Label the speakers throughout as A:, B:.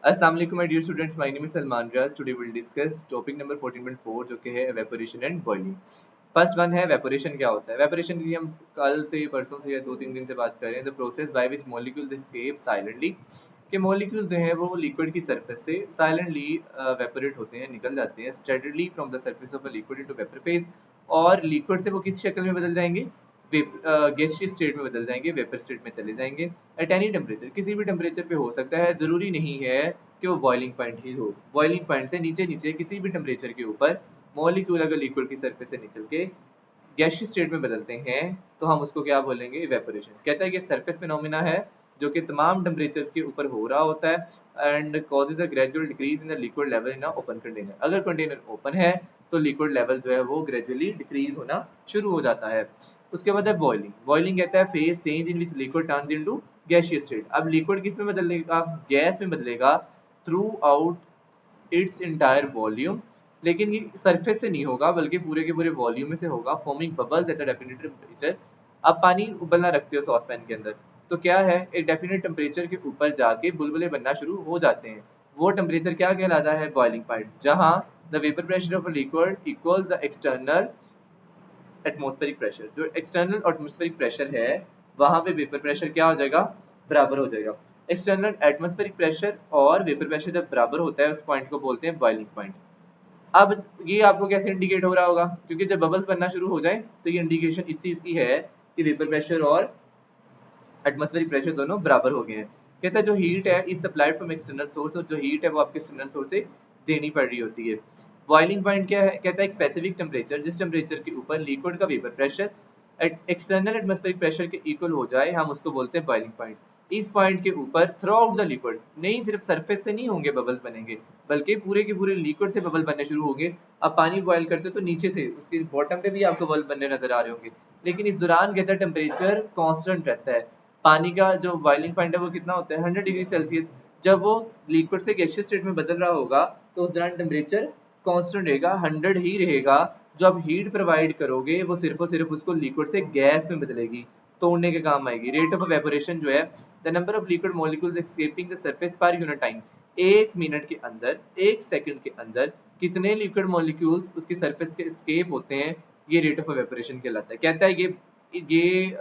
A: अस्सलाम वालेकुम my dear students, my name is Salman Riyaz. Today will discuss topic number 14.4 जो कि है evaporation and boiling. First one है एवेपोरेशन। क्या होता है एवेपोरेशन की हम कल से परसों से या 2-3 दिन से बात कर रहे हैं। The process by which molecules escape silently, कि मॉलिक्यूल्स जो हैं वो लिक्विड की सरफेस से साइलेंटली वेपोरेट होते हैं, निकल जाते हैं steadily from the surface of a liquid into vapour phase. और लिक्विड से वो किस शक्ल में बदल जाएंगे? गैसीय स्टेट में बदल जाएंगे, वेपर स्टेट में चले जाएंगे। एट एनी टेम्परेचर, किसी भी टेम्परेचर पे हो सकता है, जरूरी नहीं है कि वो बॉइलिंग पॉइंट ही हो। बॉइलिंग पॉइंट से नीचे नीचे किसी भी टेम्परेचर के ऊपर मॉलिक्यूल अगर लिक्विड की सरफेस से निकल के गैसीय स्टेट में बदलते हैं तो हम उसको क्या बोलेंगे? इवेपोरेशन। कहता है कि सरफेस फिनोमिना है जो कि तमाम टेम्परेचर्स के ऊपर हो रहा होता है and causes a gradual decrease in the liquid level in open container. अगर कंटेनर ओपन है तो लिक्विड लेवल जो है वो ग्रेजुअली डिक्रीज होना शुरू हो जाता है। उसके बाद है बॉइलिंग। बॉइलिंग कहता है phase change in which liquid turns into gaseous state. अब लिक्विड किस में बदलेगा? गैस में बदलेगा through out it's entire volume. लेकिन ये सरफेस से नहीं होगा बल्कि पूरे के पूरे वॉल्यूम में से होगा, forming bubbles at a definite temperature. अब पानी उबलना रखते हो सॉस पैन के अंदर, तो क्या है, एक डेफिनेट टेम्परेचर के ऊपर जाके बुलबुले बनना शुरू हो जाते हैं। वो टेम्परेचर क्या कहलाता है? बॉइलिंग पॉइंट, जहां the vapour pressure of a liquid equals the external atmospheric pressure. जो एक्सटर्नल एटमॉस्फेरिक प्रेशर है वहां पे वेपर प्रेशर क्या हो जाएगा? बराबर हो जाएगा। एक्सटर्नल एटमॉस्फेरिक प्रेशर और वेपर प्रेशर जब बराबर होता है उस पॉइंट को बोलते हैं बॉइलिंग पॉइंट। अब ये आपको कैसे इंडिकेट हो रहा होगा? क्योंकि जब बबल्स बनना शुरू हो जाए तो ये इंडिकेशन इस चीज की है कि वेपर प्रेशर और एटमॉस्फेरिक प्रेशर दोनों बराबर हो गए हैं। कहता है जो हीट है is supplied from external source, और जो हीट है वो आपके एक्सटर्नल सोर्स से देनी पड़ रही होती है। बॉइलिंग पॉइंट क्या है? कहता है एक स्पेसिफिक टेम्परेचर जिस टेम्परेचर के ऊपर लिक्विड का vapour pressure external atmospheric pressure के इक्वल हो जाए हम उसको बोलते हैं बॉइलिंग पॉइंट। इस पॉइंट के ऊपर थ्रू आउट द लिक्विड, नहीं सिर्फ सरफेस से नहीं होंगे बबल्स बनेंगे बल्कि पूरे के पूरे लिक्विड से बबल बनने शुरू होंगे। अब पानी बॉयल करते हो तो नीचे से उसके बॉटम पे भी आपको बबल बनने नजर आ रहे होंगे, लेकिन इस दौरान कहता है टेम्परेचर कांस्टेंट रहता है। पानी का जो बॉइलिंग पॉइंट है वो कितना होता है? 100 डिग्री सेल्सियस। जब वो लिक्विड से गैसियस स्टेट में बदल रहा होगा तो उस दौरान टेम्परेचर कांस्टेंट रहेगा, 100 ही रहेगा। जो आप हीट प्रोवाइड करोगे वो सिर्फ और सिर्फ उसको लिक्विड से गैस में बदलेगी, तोड़ने के काम आएगी। रेट ऑफ एवेपोरेशन जो है the number of liquid molecules escaping the surface per unit time. एक मिनट के अंदर, एक सेकंड के अंदर कितने लिक्विड मॉलिक्यूल्स उसकी सरफेस के एस्केप होते हैं, ये रेट ऑफ एवेपोरेशन कहलाता है। कहता है ये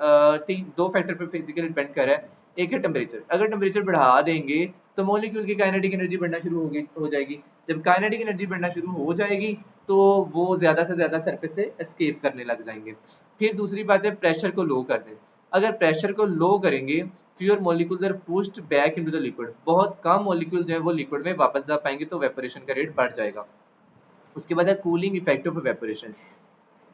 A: दो फैक्टर पर फिजिकली डिपेंड कर रहा है। एक है टेम्परेचर, अगर टेम्परेचर बढ़ा देंगे तो मॉलिक्यूल की काइनेटिक एनर्जी बढ़ना शुरू हो जाएगी। जब काइनेटिक एनर्जी बढ़ना शुरू हो जाएगी तो वो ज्यादा से ज्यादा सरफेस से एस्केप करने लग जाएंगे। फिर दूसरी बात है प्रेशर को लो कर दें। अगर प्रेशर को लो करेंगे fewer molecules are pushed back into the liquid, बहुत कम मॉलिक्यूल जो है वो लिक्विड में वापस जा पाएंगे तो वेपोरेशन का रेट बढ़ जाएगा। उसके बाद है कूलिंग इफेक्ट ऑफ वेपोरेशन।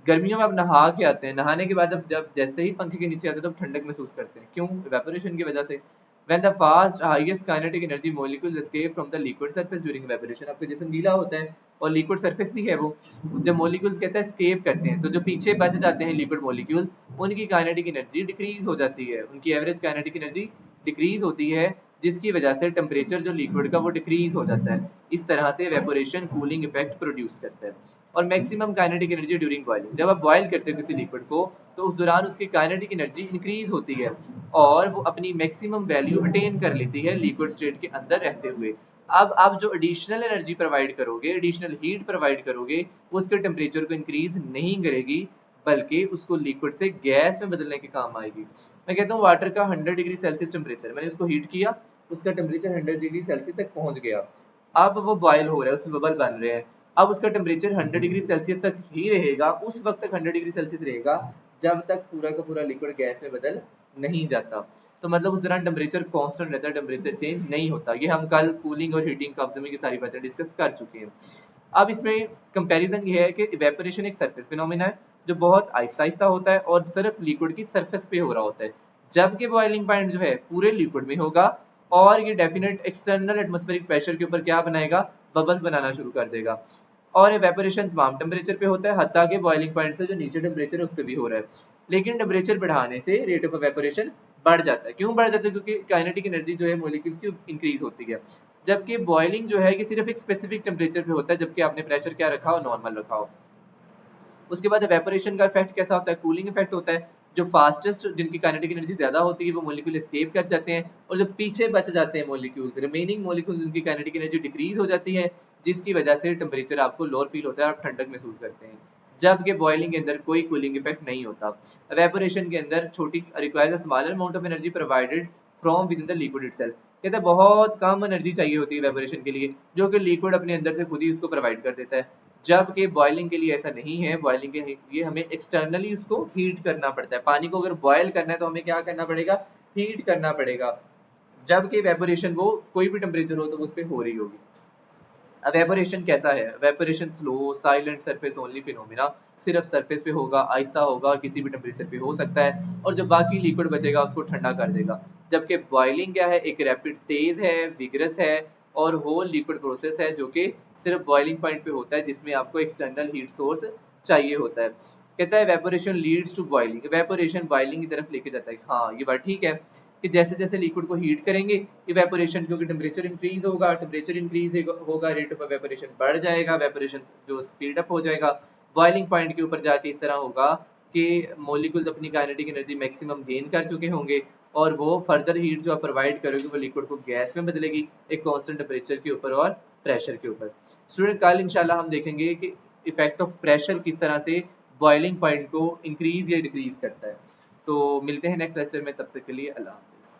A: गर्मियों में आप नहा के आते हैं, नहाने के बाद जब जैसे ही पंखे के नीचे आते हैं तो ठंडक महसूस करते हैं, क्यों? इवेपोरेशन की वजह से। When the fast highest kinetic energy molecules escape from the liquid surface during evaporation, आपका जिस्म गीला होता है और लिक्विड सरफेस भी है वो, जब मॉलिक्यूल्स कहते हैं escape करते हैं तो जो पीछे बच जाते हैं लिक्विड मॉलिक्यूल्स उनकी काइनेटिक एनर्जी डिक्रीज हो जाती है, उनकी एवरेज काइनेटिक एनर्जी डिक्रीज होती है, जिसकी वजह से टेम्परेचर जो लिक्विड का वो डिक्रीज हो जाता है। इस तरह से एवेपोरेशन कूलिंग इफेक्ट प्रोड्यूस करता है। और maximum kinetic energy during boiling, जब आप बॉयल करते हो किसी लिक्विड को तो उस दौरान उसकी काइनेटिक एनर्जी इंक्रीज होती है और वो अपनी मैक्सिमम वैल्यू अटेन कर लेती है लिक्विड स्टेट के अंदर रहते हुए। अब आप जो एडिशनल एनर्जी प्रोवाइड करोगे, एडिशनल हीट प्रोवाइड करोगे, वो उसके टेम्परेचर को इंक्रीज नहीं करेगी बल्कि उसको लिक्विड से गैस में बदलने के काम आएगी। मैं कहता हूँ वाटर का 100 डिग्री सेल्सियस टेम्परेचर, मैंने उसको हीट किया, उसका टेम्परेचर 100 डिग्री सेल्सियस तक पहुंच गया। अब वो बॉयल हो रहा है, उसमें बबल बन रहे हैं। अब उसका टेम्परेचर 100 डिग्री सेल्सियस तक ही रहेगा, उस वक्त तक 100 डिग्री सेल्सियस रहेगा जब तक पूरा का पूरा लिक्विड गैस में बदल नहीं जाता। तो मतलब उस दौरान टेम्परेचर कांस्टेंट रहता है, टेम्परेचर चेंज नहीं होता। ये हम कल कूलिंग और हीटिंग कब्जे में की सारी बातें डिस्कस कर चुके हैं। अब इसमें कंपैरिजन ये है कि इवेपोरेशन एक सरफेस फिनोमेना है जो बहुत आहिस्ता आहिस्ता होता है और सिर्फ लिक्विड की सरफेस पे हो रहा होता है, जबकि बॉइलिंग पॉइंट जो है पूरे लिक्विड में होगा और ये डेफिनेट एक्सटर्नल एटमॉस्फेरिक प्रेशर के ऊपर क्या बनाएगा? बबल्स बनाना शुरू कर देगा। और इवेपोरेशन तमाम टेम्परेचर पे होता है, हत्ता के बॉइलिंग पॉइंट से जो नीचे टेम्परेचर है उस पर भी हो रहा है। लेकिन टेम्परेचर बढ़ाने से रेट ऑफ इवेपोरेशन बढ़ जाता है। क्यों बढ़ जाता है? क्योंकि काइनेटिक एनर्जी जो है मॉलिक्यूल्स की इंक्रीज होती है। जबकि बॉइलिंग जो है कि सिर्फ एक स्पेसिफिक टेम्परेचर पे होता है, जबकि आपने प्रेशर क्या रखा हो? नॉर्मल रखा हो। उसके बाद इवेपोरेशन का इफेक्ट कैसा होता है? कूलिंग इफेक्ट होता है। जो फास्टेस्ट जिनकी काइनेटिक एनर्जी ज्यादा होती है वो मॉलिक्यूल एस्केप कर जाते हैं, और जो पीछे बच जाते हैं मॉलिक्यूल्स, रिमेनिंग मॉलिक्यूल्स, उनकी काइनेटिक एनर्जी डिक्रीज हो जाती है, जिसकी वजह से टेम्परेचर आपको लोअर फील होता है, आप ठंडक महसूस करते हैं, जबकि बॉइलिंग के अंदर कोई कूलिंग इफेक्ट नहीं होता। एवेपोरेशन के अंदर छोटी requires a smaller amount of energy provided from with in the liquid itself. कहते हैं बहुत कम एनर्जी चाहिए होती है एवेपोरेशन के लिए, जो कि लिक्विड अपने अंदर से खुद ही उसको प्रोवाइड कर देता है, जबकि बॉइलिंग के लिए ऐसा नहीं है। बॉइलिंग के लिए हमें एक्सटर्नली उसको हीट करना पड़ता है। पानी को अगर बॉयल करना है तो हमें क्या करना पड़ेगा, हीट करना पड़ेगा, जबकि वेपोरेशन वो कोई भी टेम्परेचर हो तो उस पर हो रही होगी। अब वेपोरेशन कैसा है, evaporation slow silent surface only phenomena, सिर्फ सरफेस पे होगा, आहिस्ता होगा और किसी भी टेम्परेचर पे हो सकता है, और जो बाकी लिक्विड बचेगा उसको ठंडा कर देगा। जबकि बॉइलिंग क्या है, एक रैपिड तेज है, विगरस है और होल लिक्विड प्रोसेस है, जो कि सिर्फ बॉइलिंग पॉइंट पे होता है, जिसमें आपको एक्सटर्नल हीट सोर्स चाहिए होता है। कहता है evaporation leads to boiling, evaporation boiling की तरफ लेके जाता है। हाँ ये बात ठीक है कि जैसे जैसे लिक्विड को हीट करेंगे इवेपोरेशन, क्योंकि टेम्परेचर इंक्रीज होगा, टेम्परेचर इंक्रीज होगा, रेट ऑफ इवेपोरेशन बढ़ जाएगा, इवेपोरेशन जो स्पीड अप हो जाएगा। बॉइलिंग पॉइंट के ऊपर जाके इस तरह होगा कि मॉलिक्यूल्स अपनी काइनेटिक एनर्जी मैक्सिमम गेन कर चुके होंगे, और वो फर्दर हीट जो आप प्रोवाइड करोगे वो लिक्विड को गैस में बदलेगी, एक कांस्टेंट टेम्परेचर के ऊपर और प्रेशर के ऊपर। स्टूडेंट कल इंशाल्लाह हम देखेंगे कि इफेक्ट ऑफ प्रेशर किस तरह से बॉइलिंग पॉइंट को इंक्रीज या डिक्रीज करता है। तो मिलते हैं नेक्स्ट लेक्चर में, तब तक के लिए अल्लाह हाफिज़।